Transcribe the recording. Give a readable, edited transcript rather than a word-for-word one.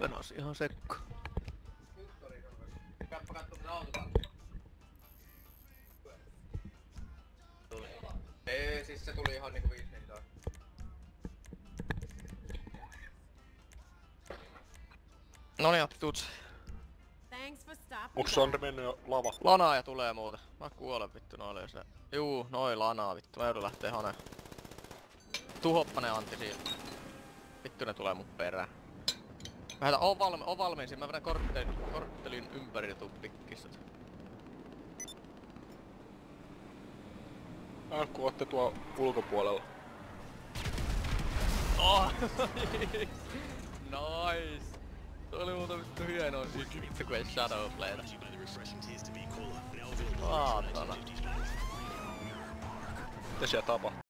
Venas ihan sekko. Käppä kattoo mitä autotaan. Tuli. Ei, siis se tuli ihan niinku 5 hintaa. Noniin, tuts. Onks Sondre mennyt jo lava? Lanaaja tulee muuten. Mä kuolen vittu noille jos ne... Juu, noi lanaa vittu. Mä joudun lähtee haneen. Tuhoppanen Antti siinä. Vittu ne tulee mun perään. Mä heitän, oon valmiin siinä. Mä vedän korttelin ympäri ja tuu pikkissät. Kun ootte tuo ulkopuolella. Oh, nice! Se oli muuten vittu hienoa vittu kun ei Shadowplayta. Saatana. Mitä siellä tapahtuu?